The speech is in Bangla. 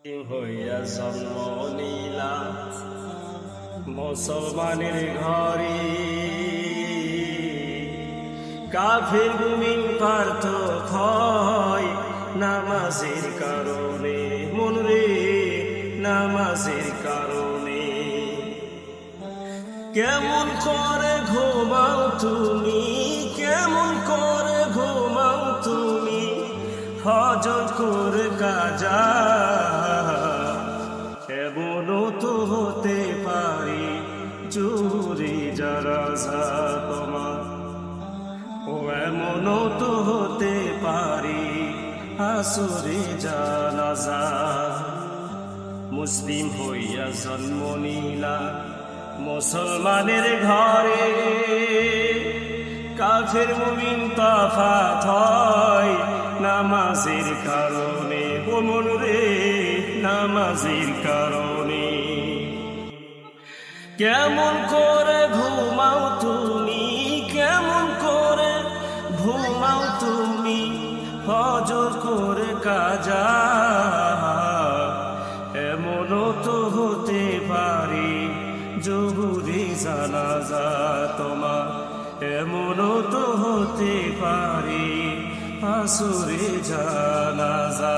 হইয়া জন্ম নিলা মুসলমানের ঘরে, কাফের মুমিন পার্থ হয় নামাজের কারণে, মন রে নামাজের কারণে। কেমন করে ঘুমাও তুমি, কেমন করে ঘুমাও তুমি, হজর করে কাজা। এমনও তো হতে পারি জুরি জানাজা তোমার, ও এমনও তো হতে পারি আসরে জানাজা। মুসলিম হইয়া জন্ম নিলা মুসলমানের ঘরে, কাফের মুমিন তফাত হয় নামাজের কারণে, ও মন রে নামাজের কারণে। কেমন করে ঘুমাও তুমি, কেমন করে ঘুমাও তুমি, হজর করে কাজা। এমনও তো হতে পারি জহুরি জানাজা তোমার, এমনও তো হতে পারি আসরে জানাজা।